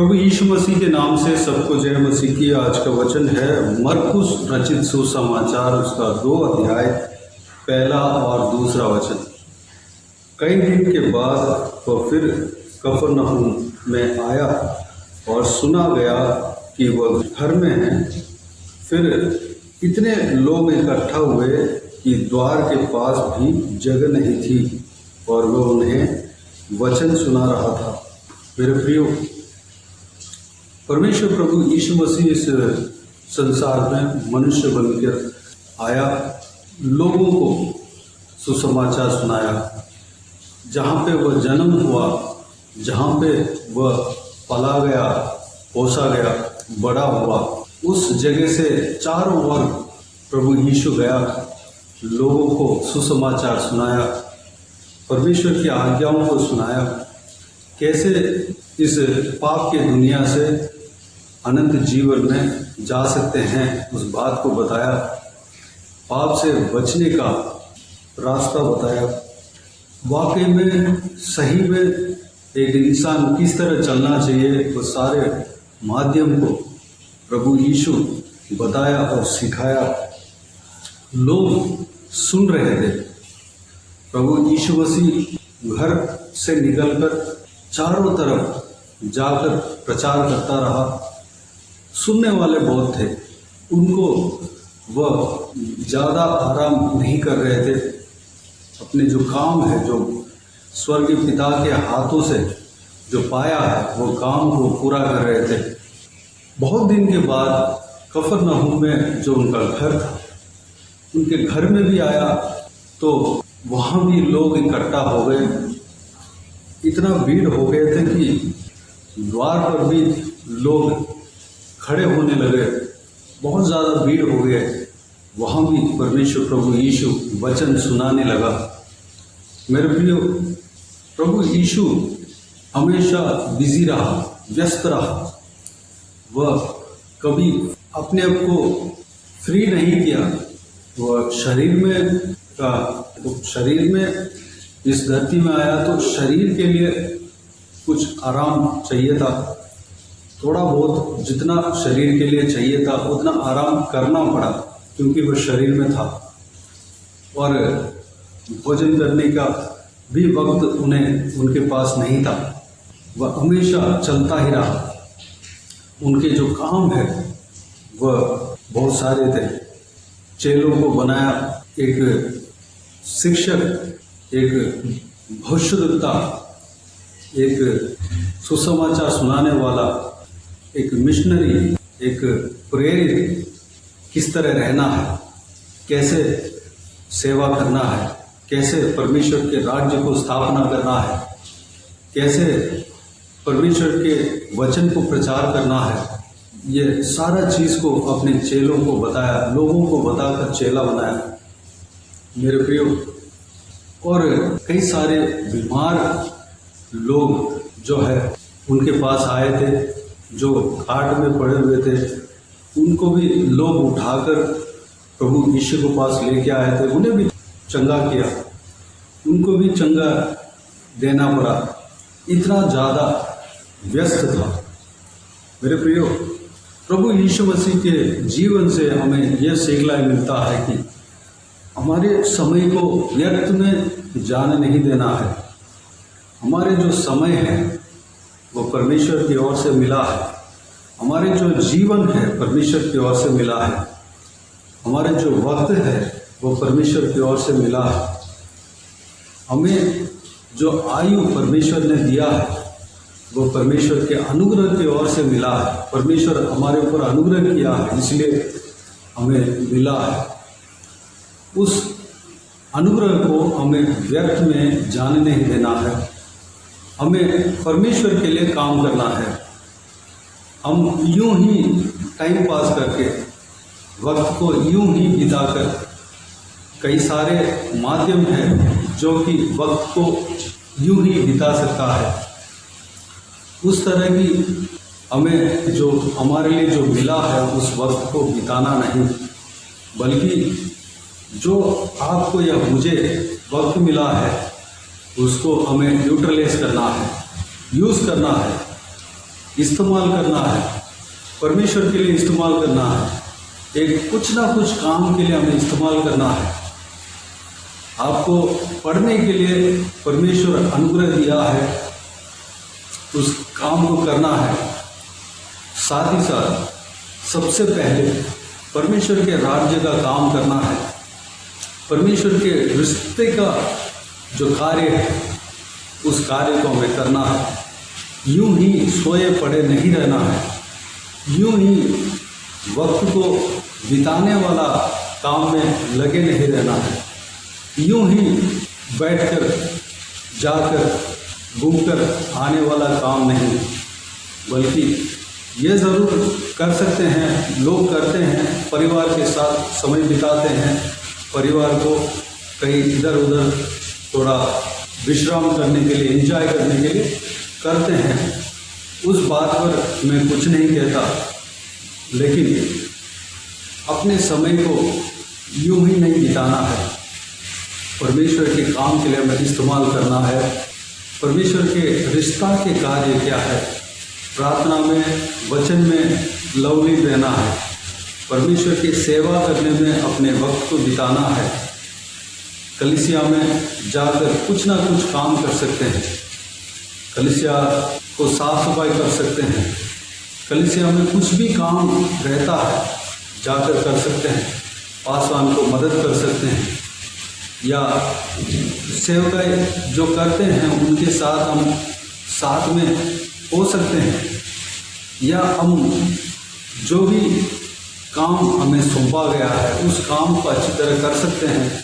प्रभु यीशु मसीह के नाम से सबको जय मसीह की। आज का वचन है मरकुस रचित सुसमाचार, उसका 2 अध्याय, पहला और दूसरा वचन। कई दिन के बाद वह फिर कफरनहूम में आया और सुना गया कि वह घर में है। फिर इतने लोग इकट्ठा हुए कि द्वार के पास भी जगह नहीं थी और वह उन्हें वचन सुना रहा था। मेरे प्रियो, परमेश्वर प्रभु यीशु मसीह इस संसार में मनुष्य बनकर आया, लोगों को सुसमाचार सुनाया। जहाँ पे वह जन्म हुआ, जहाँ पे वह पला गया, पोसा गया, बड़ा हुआ, उस जगह से चारों ओर प्रभु यीशु गया, लोगों को सुसमाचार सुनाया, परमेश्वर की आज्ञाओं को सुनाया, कैसे इस पाप के दुनिया से अनंत जीवन में जा सकते हैं, उस बात को बताया। पाप से बचने का रास्ता बताया। वाकई में सही में एक इंसान किस तरह चलना चाहिए, वो सारे माध्यम को प्रभु यीशु बताया और सिखाया। लोग सुन रहे थे। प्रभु यीशु मसीह घर से निकलकर चारों तरफ जाकर प्रचार करता रहा। सुनने वाले बहुत थे, उनको वह ज़्यादा आराम नहीं कर रहे थे। अपने जो काम है, जो स्वर्गीय पिता के हाथों से जो पाया है, वो काम को पूरा कर रहे थे। बहुत दिन के बाद कफरनहूम में जो उनका घर था, उनके घर में भी आया तो वहाँ भी लोग इकट्ठा हो गए। इतना भीड़ हो गए थे कि द्वार पर भी लोग खड़े होने लगे। बहुत ज़्यादा भीड़ हो गए। वहाँ भी परमेश्वर प्रभु यीशु वचन सुनाने लगा। मेरे प्रियो, प्रभु यीशु हमेशा बिजी रहा, व्यस्त रहा। वह कभी अपने आप को फ्री नहीं किया। वह शरीर में इस धरती में आया तो शरीर के लिए कुछ आराम चाहिए था। थोड़ा बहुत जितना शरीर के लिए चाहिए था उतना आराम करना पड़ा, क्योंकि वह शरीर में था और भोजन करने का भी वक्त उनके पास नहीं था। वह हमेशा चलता ही रहा। उनके जो काम है वह बहुत सारे थे। चेलों को बनाया, एक शिक्षक, एक भविष्यद्वक्ता, एक सुसमाचार सुनाने वाला, एक मिशनरी, एक प्रेरित। किस तरह रहना है, कैसे सेवा करना है, कैसे परमेश्वर के राज्य को स्थापना करना है, कैसे परमेश्वर के वचन को प्रचार करना है, ये सारा चीज़ को अपने चेलों को बताया, लोगों को बताकर चेला बनाया। मेरे प्रियो, और कई सारे बीमार लोग जो है उनके पास आए थे, जो खाट में पड़े हुए थे, उनको भी लोग उठाकर प्रभु यीशु के पास लेके आए थे। उन्हें भी चंगा किया, उनको भी चंगा देना पड़ा। इतना ज़्यादा व्यस्त था। मेरे प्रियो, प्रभु यीशु मसीह के जीवन से हमें यह सीखना मिलता है कि हमारे समय को व्यर्थ में जाने नहीं देना है। हमारे जो समय है वो परमेश्वर की ओर से मिला है। हमारे जो जीवन है परमेश्वर की ओर से मिला है। हमारे जो वक्त है वो परमेश्वर की ओर से मिला है। हमें जो आयु परमेश्वर ने दिया है वो परमेश्वर के अनुग्रह की ओर से मिला है। परमेश्वर हमारे ऊपर अनुग्रह किया है, इसलिए हमें मिला है। उस अनुग्रह को हमें व्यर्थ में जाने नहीं देना है। हमें परमेश्वर के लिए काम करना है। हम यूं ही टाइम पास करके, वक्त को यूं ही बिताकर, कई सारे माध्यम हैं जो कि वक्त को यूं ही बिता सकता है। उस तरह की हमें जो हमारे लिए जो मिला है उस वक्त को बिताना नहीं, बल्कि जो आपको या मुझे वक्त मिला है उसको हमें यूटिलाइज करना है, यूज़ करना है। इस्तेमाल करना है, परमेश्वर के लिए इस्तेमाल करना है, एक कुछ ना कुछ काम के लिए हमें इस्तेमाल करना है। आपको पढ़ने के लिए परमेश्वर अनुग्रह दिया है, उस काम को करना है। साथ ही साथ सबसे पहले परमेश्वर के राज्य का काम करना है, परमेश्वर के रिश्ते का जो कार्य है उस कार्य को हमें करना है। यूं ही सोए पड़े नहीं रहना है, यूं ही वक्त को बिताने वाला काम में लगे नहीं रहना है, यूं ही बैठकर जाकर घूमकर आने वाला काम नहीं, बल्कि ये ज़रूर कर सकते हैं, लोग करते हैं, परिवार के साथ समय बिताते हैं, परिवार को कहीं इधर उधर थोड़ा विश्राम करने के लिए, एंजॉय करने के लिए करते हैं। उस बात पर मैं कुछ नहीं कहता, लेकिन अपने समय को यूं ही नहीं बिताना है, परमेश्वर के काम के लिए हमें इस्तेमाल करना है। परमेश्वर के रिश्ता के कार्य क्या है? प्रार्थना में, वचन में लवलीन रहना है, परमेश्वर की सेवा करने में अपने वक्त को बिताना है, कलीसिया में जाकर कुछ ना कुछ काम कर सकते हैं, कलीसिया को साफ सफाई कर सकते हैं, कलीसिया में कुछ भी काम रहता है जाकर कर सकते हैं, पासवान को मदद कर सकते हैं, या सेवकाई जो करते हैं उनके साथ हम साथ में हो सकते हैं, या हम जो भी काम हमें सौंपा गया है उस काम को अच्छी तरह कर सकते हैं।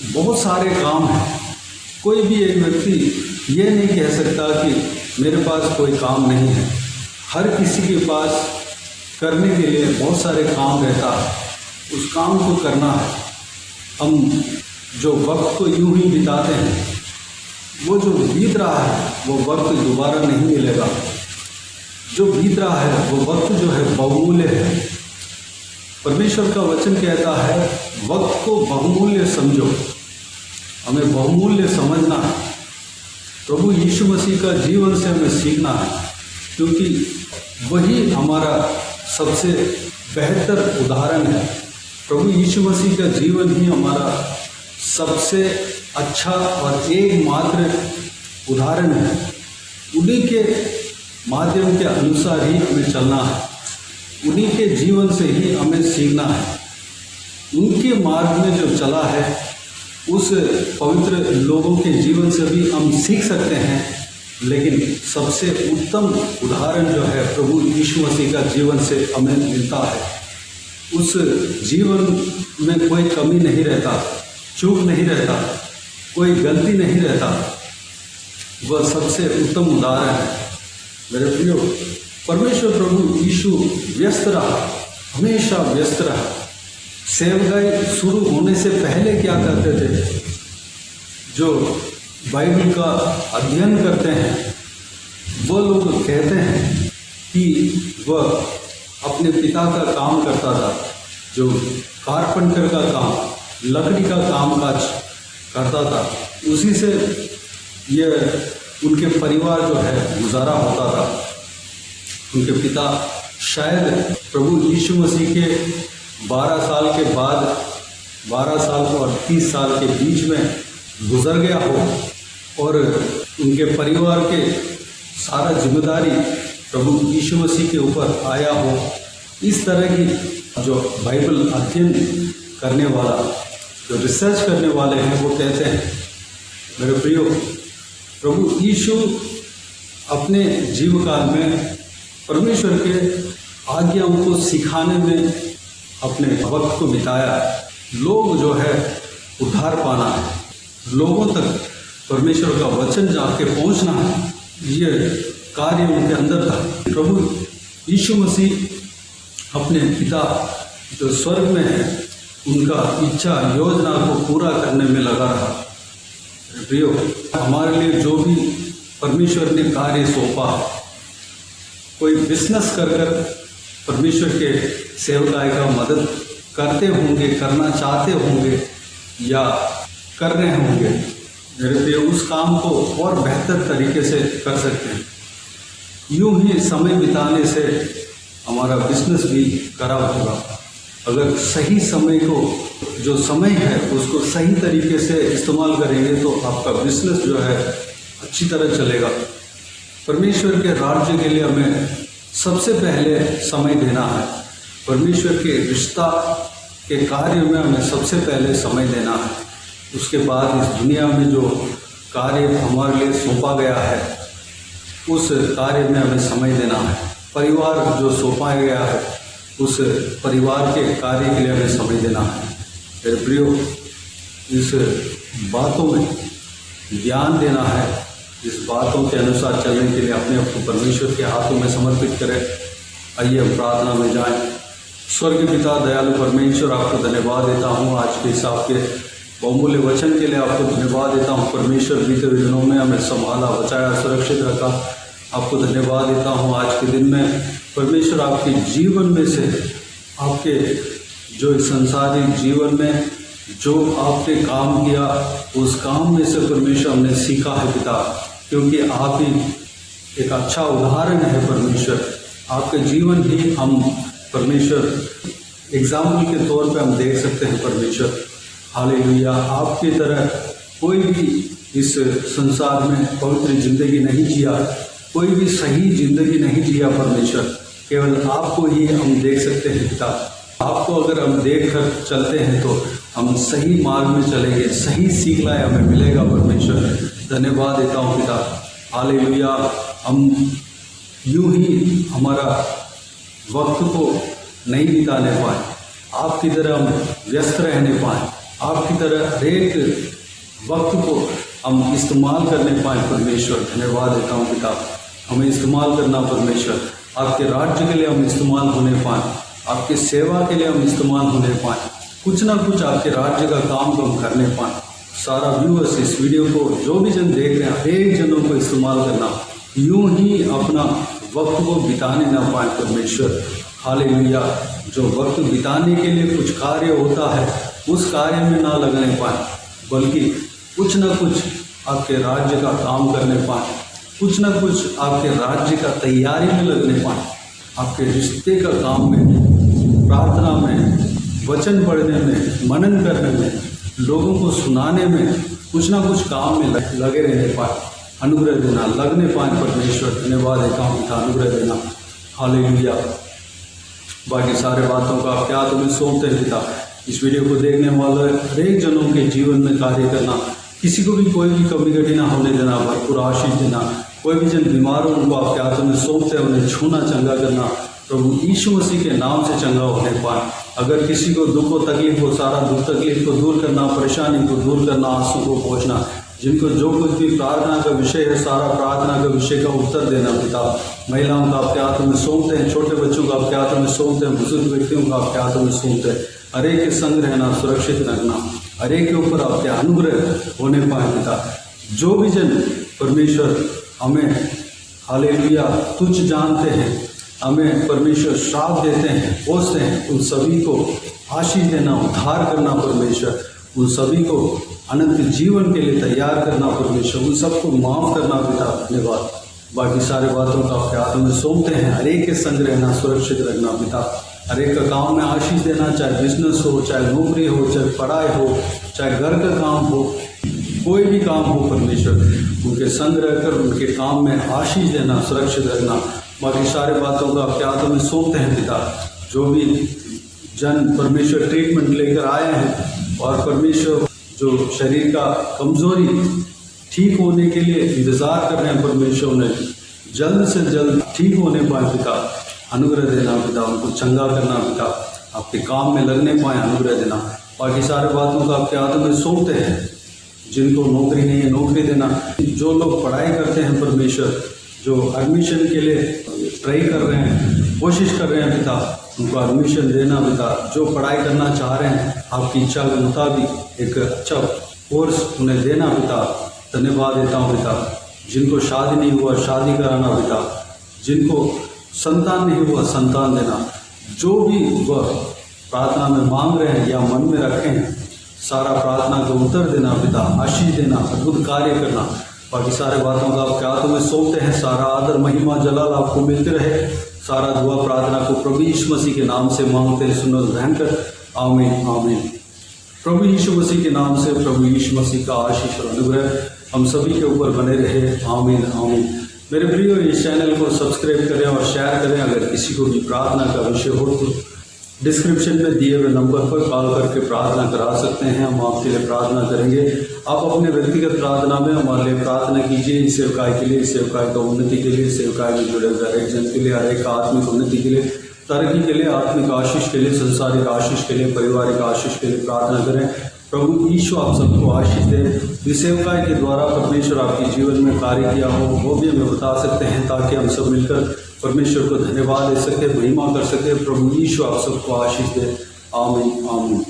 बहुत सारे काम हैं, कोई भी एक व्यक्ति ये नहीं कह सकता कि मेरे पास कोई काम नहीं है। हर किसी के पास करने के लिए बहुत सारे काम रहता है, उस काम को करना है। हम जो वक्त को यूं ही बिताते हैं, वो जो बीत रहा है वो वक्त दोबारा नहीं मिलेगा। जो बीत रहा है वो वक्त जो है बहुमूल्य है। परमेश्वर का वचन कहता है वक्त को बहुमूल्य समझो, हमें बहुमूल्य समझना है। प्रभु यीशु मसीह का जीवन से हमें सीखना है, क्योंकि वही हमारा सबसे बेहतर उदाहरण है। प्रभु यीशु मसीह का जीवन ही हमारा सबसे अच्छा और एकमात्र उदाहरण है। उन्हीं के माध्यम के अनुसार ही हमें चलना है, उन्हीं के जीवन से ही हमें सीखना है। उनके मार्ग में जो चला है उस पवित्र लोगों के जीवन से भी हम सीख सकते हैं, लेकिन सबसे उत्तम उदाहरण जो है प्रभु यीशु मसीह का जीवन से हमें मिलता है। उस जीवन में कोई कमी नहीं रहता, चूक नहीं रहता, कोई गलती नहीं रहता, वह सबसे उत्तम उदाहरण है। मेरे प्रियो, परमेश्वर प्रभु यीशु व्यस्त रहा, हमेशा व्यस्त रहा। सेवकाई शुरू होने से पहले क्या करते थे? जो बाइबल का अध्ययन करते हैं वो लोग कहते हैं कि वह अपने पिता का काम करता था, जो कारपेंटर का काम, लकड़ी का कामकाज करता था, उसी से ये उनके परिवार जो है गुजारा होता था। उनके पिता शायद प्रभु यीशु मसीह के 12 साल के बाद, 12 साल और 30 साल के बीच में गुजर गया हो, और उनके परिवार के सारा जिम्मेदारी प्रभु यीशु मसीह के ऊपर आया हो। इस तरह की जो बाइबल अध्ययन करने वाला, जो रिसर्च करने वाले हैं, वो कहते हैं मेरे प्रियो, प्रभु यीशु अपने जीवकाल में परमेश्वर के आज्ञाओं को सिखाने में अपने वक्त को बिताया। लोग जो है उद्धार पाना है, लोगों तक परमेश्वर का वचन जाके पहुंचना है, ये कार्य उनके अंदर था। प्रभु यीशु मसीह अपने पिता जो स्वर्ग में है उनका इच्छा, योजना को पूरा करने में लगा रहा। प्रियो, हमारे लिए जो भी परमेश्वर ने कार्य सौंपा, कोई बिजनेस कर परमेश्वर के सेवकाई का मदद करते होंगे, करना चाहते होंगे या कर रहे होंगे, मेरे प्रियो, उस काम को और बेहतर तरीके से कर सकते हैं। यूं ही समय बिताने से हमारा बिजनेस भी खराब होगा। अगर सही समय को, जो समय है उसको सही तरीके से इस्तेमाल करेंगे तो आपका बिजनेस जो है अच्छी तरह चलेगा। परमेश्वर के राज्य के लिए हमें सबसे पहले समय देना है। परमेश्वर के रिश्ता के कार्य में हमें सबसे पहले समय देना है। उसके बाद इस दुनिया में जो कार्य हमारे लिए सौंपा गया है उस कार्य में हमें समय देना है। परिवार जो सौंपा गया है उस परिवार के कार्य के लिए हमें समय देना है। मेरे प्रियो, इस बातों में ध्यान देना है, इस बातों के अनुसार चलने के लिए अपने आप को परमेश्वर के हाथों में समर्पित करें। आइए हम प्रार्थना में जाएं। स्वर्गीय पिता, दयालु परमेश्वर, आपको धन्यवाद देता हूँ आज के इस आपके बहुमूल्य वचन के लिए। आपको धन्यवाद देता हूँ परमेश्वर, बीते हुए दिनों में हमें संभाला, बचाया, सुरक्षित रखा। आपको धन्यवाद देता हूँ आज के दिन में परमेश्वर, आपके जीवन में से, आपके जो इस संसारिक जीवन में जो आपने काम किया उस काम में से परमेश्वर हमने सीखा है पिता, क्योंकि आप ही एक अच्छा उदाहरण है परमेश्वर। आपके जीवन ही हम परमेश्वर एग्जाम्पल के तौर पे हम देख सकते हैं परमेश्वर। हालेलुया। आपकी तरह कोई भी इस संसार में पवित्र जिंदगी नहीं जिया, कोई भी सही जिंदगी नहीं जिया परमेश्वर। केवल आपको ही हम देख सकते हैं पिता। आपको अगर हम देख कर चलते हैं तो हम सही मार्ग में चलेंगे, सही सीखलाए हमें मिलेगा परमेश्वर। धन्यवाद देता हूँ पिता। हालेलुया। हम यूं ही हमारा वक्त को नहीं बिताने पाए, आपकी तरह हम व्यस्त रहने पाए, आपकी तरह हर एक वक्त को हम इस्तेमाल करने पाए परमेश्वर। धन्यवाद देता हूँ पिता। हमें इस्तेमाल करना परमेश्वर, आपके राज्य के लिए हम इस्तेमाल होने पाए, आपकी सेवा के लिए हम इस्तेमाल होने पाए, कुछ ना कुछ आपके राज्य का काम को हम करने पाए। सारा व्यूअर्स इस वीडियो को जो भी जन देख रहे हैं, हर एक जनों को इस्तेमाल करना, यूं ही अपना वक्त को बिताने ना पाए परमेश्वर। हालेलुया। जो वक्त बिताने के लिए कुछ कार्य होता है उस कार्य में ना लगने पाए, बल्कि कुछ ना कुछ आपके राज्य का काम करने पाए, कुछ ना कुछ आपके राज्य का तैयारी में लगने पाए, आपके रिश्ते का काम में, प्रार्थना में, वचन पढ़ने में, मनन करने में, लोगों को सुनाने में, कुछ ना कुछ काम में लगे रहने पाए। अनुग्रह देना, लगने पाए परमेश्वर। धन्यवाद देता हूँ पिता, अनुग्रह देना। हालेलुया। बाकी सारे बातों का आप क्या तुम्हें सौंपते हैं पिता। इस वीडियो को देखने वाले हर एक जनों के जीवन में कार्य करना, किसी को भी कोई भी कमी घटी ना होने देना, भरपूर आशीष देना। कोई भी जन बीमार हो उनको आप क्या तुम्हें सौंपते हैं, उन्हें छूना, चंगा करना। प्रभु यीशु मसीह के नाम से चंगा होने पाए। अगर किसी को दुख हो, तकलीफ हो, सारा दुख तकलीफ को दूर करना, परेशानी को दूर करना, आंसू को पहुँचना। जिनको जो कुछ भी प्रार्थना का विषय है, सारा प्रार्थना का विषय का उत्तर देना पिता। महिलाओं का आपके हाथों में सौंपते हैं, छोटे बच्चों का आपके हाथों में सौंपते हैं, बुजुर्ग व्यक्तियों का आपके हाथों में सौंपते हैं। हर एक के संग रहना, सुरक्षित रखना, हर एक के ऊपर आपके अनुग्रह होने पाए पिता। जो भी जन परमेश्वर हमें हालेलुया तुच्छ जानते हैं, हमें परमेश्वर श्राप देते हैं, कोसते हैं, उन सभी को आशीष देना, उद्धार करना परमेश्वर। उन सभी को अनंत जीवन के लिए तैयार करना परमेश्वर। उन सबको माफ़ करना पिता। धन्यवाद। बाकी सारे बातों का आपके हाथों में सौंपते हैं। हर एक के संग रहना, सुरक्षित रखना पिता। हर एक का काम में आशीष देना, चाहे बिजनेस हो, चाहे नौकरी हो, चाहे पढ़ाई हो, चाहे घर का काम हो, कोई भी काम हो परमेश्वर, उनके संग रहकर उनके काम में आशीष देना, सुरक्षित रखना। बाकी सारे बातों को आपके हाथों में सौंपते हैं पिता। जो भी जन परमेश्वर ट्रीटमेंट लेकर आए हैं और परमेश्वर जो शरीर का कमजोरी ठीक होने के लिए इंतजार कर रहे हैं परमेश्वर, उन्हें जल्द से जल्द ठीक होने पाए पिता। अनुग्रह देना पिता, उनको चंगा करना पिता, आपके काम में लगने पाए, अनुग्रह देना। बाकी सारे बातों का आपके हाथों में सौंपते हैं। जिनको नौकरी नहीं है, नौकरी देना। जो लोग पढ़ाई करते हैं परमेश्वर, जो एडमिशन के लिए ट्राई कर रहे हैं, कोशिश कर रहे हैं पिता, उनको एडमिशन देना पिता। जो पढ़ाई करना चाह रहे हैं आपकी इच्छा के मुताबिक एक अच्छा कोर्स उन्हें देना पिता। धन्यवाद देता हूँ पिता। जिनको शादी नहीं हुआ, शादी कराना पिता। जिनको संतान नहीं हुआ, संतान देना। जो भी वह प्रार्थना में मांग रहे हैं या मन में रखें, सारा प्रार्थना को उत्तर देना पिता, आशीष देना, अद्भुत कार्य करना। बाकी सारे बातों का आप क्या तुम्हें सौंपते हैं, सारा आदर महिमा जलाल आपको मिलते रहे। सारा दुआ प्रार्थना को प्रभु यीशु मसीह के नाम से मांगते सुनो भयंकर, आमीन आमीन। प्रभु यीशु मसीह के नाम से प्रभु यीशु मसीह का आशीष और अनुग्रह हम सभी के ऊपर बने रहे, आमीन आमीन। मेरे प्रियो, इस चैनल को सब्सक्राइब करें और शेयर करें। अगर किसी को भी प्रार्थना का विषय हो तो डिस्क्रिप्शन में दिए हुए नंबर पर कॉल करके प्रार्थना करा सकते हैं, हम आपके लिए प्रार्थना करेंगे। आप अपने व्यक्तिगत प्रार्थना में हमारे लिए प्रार्थना कीजिए, इस सेवकाई के लिए, इस सेवकाई का उन्नति के लिए, सेवकाई में जुड़े हुए हर एक जन के लिए, हर एक आत्मिक उन्नति के लिए, तरक्की के लिए, आत्मिक आशीष के लिए, संसारिक आशीष के लिए, पारिवारिक आशीष के लिए प्रार्थना करें। प्रभु यीशु आप सबको आशीष दे। इस सेवकाई के द्वारा परमेश्वर आपके जीवन में कार्य किया हो वो भी हमें बता सकते हैं, ताकि हम सब मिलकर परमेश्वर को धन्यवाद दे सके, महिमा कर सके। प्रभु यीशु आप सबको आशीष दे, आमीन आमीन।